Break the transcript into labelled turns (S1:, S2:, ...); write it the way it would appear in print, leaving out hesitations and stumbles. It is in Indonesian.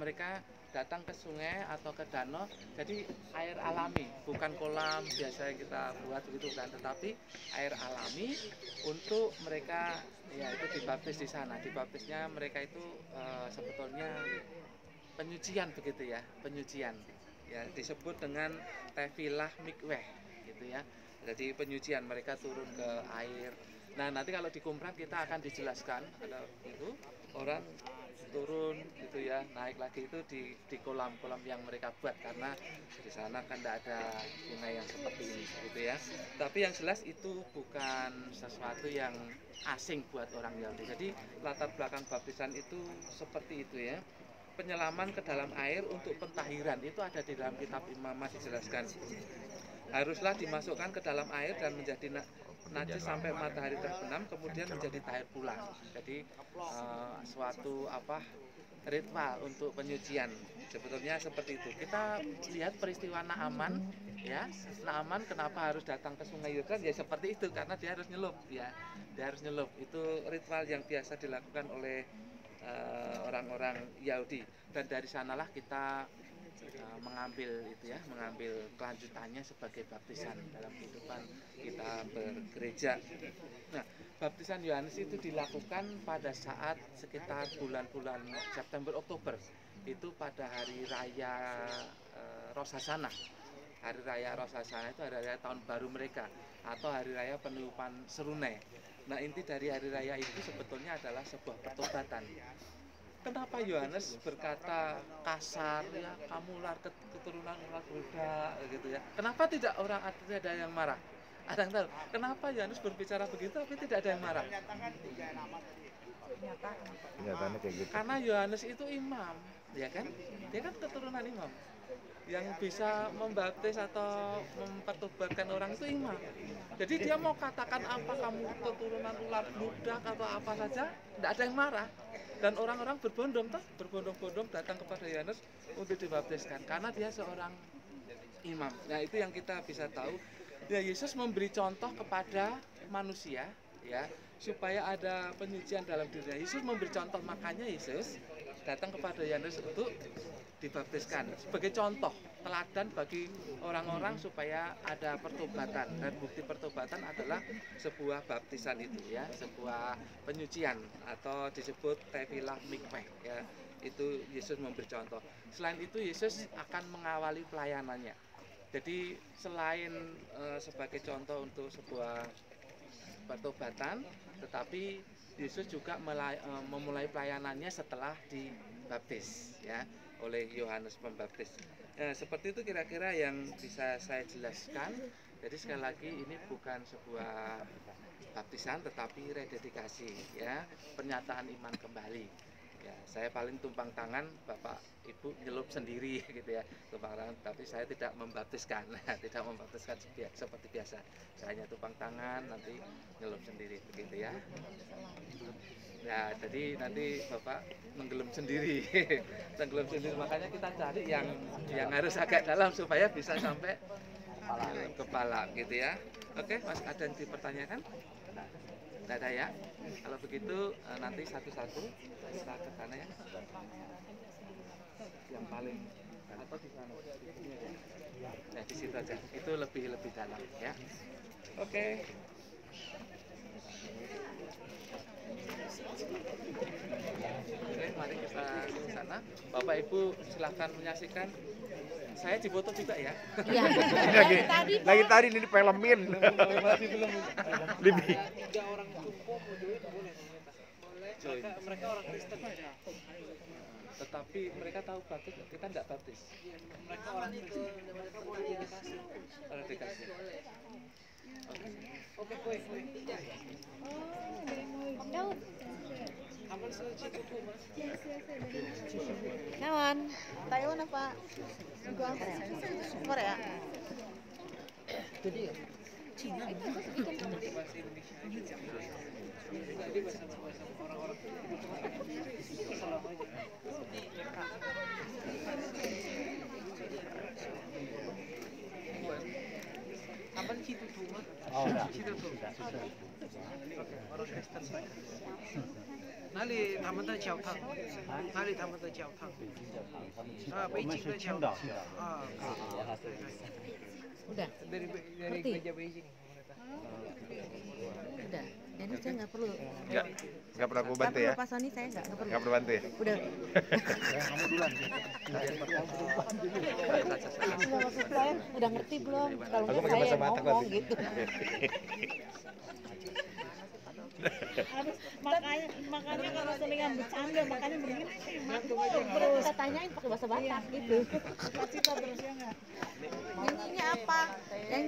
S1: mereka datang ke sungai atau ke danau, jadi air alami, bukan kolam biasa kita buat begitu kan, tetapi air alami untuk mereka ya itu dibaptis di sana. Dibaptisnya mereka itu sebetulnya penyucian begitu ya, penyucian. Ya disebut dengan tefilah mikweh gitu ya. Jadi penyucian, mereka turun ke air. Nah, nanti kalau di Kumprang kita akan dijelaskan ada itu orang turun gitu ya, naik lagi itu di kolam-kolam yang mereka buat, karena di sana kan tidak ada sungai yang seperti ini gitu ya. Tapi yang jelas itu bukan sesuatu yang asing buat orang Yahudi. Jadi latar belakang baptisan itu seperti itu ya. Penyelaman ke dalam air untuk pentahiran itu ada di dalam kitab Imamat dijelaskan. Haruslah dimasukkan ke dalam air dan menjadi najis sampai matahari terbenam, kemudian menjadi tahir pula. Jadi suatu ritual untuk penyucian sebetulnya seperti itu. Kita lihat peristiwa Naaman ya. Naaman kenapa harus datang ke Sungai Yordan ya seperti itu, karena dia harus nyelup ya. Dia harus nyelup. Itu ritual yang biasa dilakukan oleh orang-orang Yahudi, dan dari sanalah kita mengambil itu ya, mengambil kelanjutannya sebagai baptisan dalam kehidupan kita bergereja. Nah, baptisan Yohanes itu dilakukan pada saat sekitar bulan-bulan September Oktober, itu pada hari raya Rosh Hashanah. Hari raya Rosh Hashanah itu hari raya tahun baru mereka, atau hari raya peniupan serunai. Nah, inti dari hari raya itu sebetulnya adalah sebuah pertobatan. Kenapa Yohanes berkata kasar ya, kamu keturunan ular Buddha gitu ya? Kenapa tidak ada yang marah? Ada yang tahu? Kenapa Yohanes berbicara begitu tapi tidak ada yang marah?
S2: Kenyataannya kayak gitu.
S1: Karena Yohanes itu imam, ya kan? Dia kan keturunan imam. Yang bisa membaptis atau mempertobatkan orang itu imam. Jadi dia mau katakan apa, kamu keturunan ular budak atau apa saja, tidak ada yang marah. Dan orang-orang berbondong-bondong datang kepada Yohanes untuk dibaptiskan karena dia seorang imam. Nah, itu yang kita bisa tahu. Ya, Yesus memberi contoh kepada manusia ya, supaya ada penyucian dalam dirinya. Yesus memberi contoh, makanya Yesus datang kepada Yohanes untuk dibaptiskan sebagai contoh teladan bagi orang-orang supaya ada pertobatan, dan bukti pertobatan adalah sebuah baptisan itu ya, sebuah penyucian atau disebut tefilah mikweh ya. Itu Yesus memberi contoh. Selain itu Yesus akan mengawali pelayanannya. Jadi selain sebagai contoh untuk sebuah pertobatan, tetapi Yesus juga memulai pelayanannya setelah dibaptis ya oleh Yohanes Pembaptis. Seperti itu kira-kira yang bisa saya jelaskan. Jadi sekali lagi ini bukan sebuah baptisan tetapi rededikasi ya, pernyataan iman kembali. Ya, saya paling tumpang tangan, Bapak Ibu nyelup sendiri gitu ya, tumpang tangan, tapi saya tidak membaptiskan, tidak membaptiskan seperti biasa. Saya hanya tumpang tangan, nanti nyelup sendiri begitu ya. Ya, jadi nanti Bapak menggelem sendiri, tenggelam sendiri. Makanya kita cari yang harus agak dalam supaya bisa sampai kepala gitu ya. Oke, Mas, ada yang dipertanyakan? Tidak ada ya. Kalau begitu nanti satu-satu kita ke sana ya. Yang paling atau di sana? Nah, di situ aja. Itu lebih dalam ya. Oke. Oke, mari kita ke sana. Bapak Ibu silahkan menyaksikan. Saya difoto juga ya.
S3: Iya.
S2: lagi tadi ini filmin.
S1: Masih belum.
S2: Lebih.
S4: Tiga orang Jumbo mau join boleh. Mereka orang Kristen aja.
S1: Tetapi mereka tahu baptis, kita tidak baptis.
S4: Mereka orang Kristen, mereka boleh dikasih.
S1: Kalau dikasih.
S4: Oke, kue.
S3: Daud.
S4: Aman sih itu mas.
S3: Nawan. Taiwan apa? Korea.
S4: Jadi Cina itu bahasa Indonesia aja. Jadi bahasa orang-orang selamanya. Kapan situ tuh mas?
S2: Oh,
S4: Situ tuh. Oke, orang Kristen.
S5: 哪里他们的教堂？哪里他们的教堂？啊，北京的教堂。啊，对对。
S3: Udah,
S5: Dari
S3: Ngerti?
S5: gereja Beijing.
S3: udah. Jadi saya nggak perlu.
S2: Nggak pernah aku bantu ya?
S3: Pak Sony saya nggak perlu.
S2: Nggak perlu bantu ya?
S3: Udah. Nggak maksud saya udah ngerti belum? Kalau
S2: Aku
S3: nggak
S2: pakai
S3: saya
S2: bahasa
S3: yang
S2: mata
S3: ngomong
S2: kok.
S3: gitu.
S6: Harus makanya kalau selingan bercanda makanya begini sih
S3: Terus kita tanyain pakai bahasa Batak gitu.
S6: cita terus ya nggak.
S3: Nyanyinya apa? Nyanyi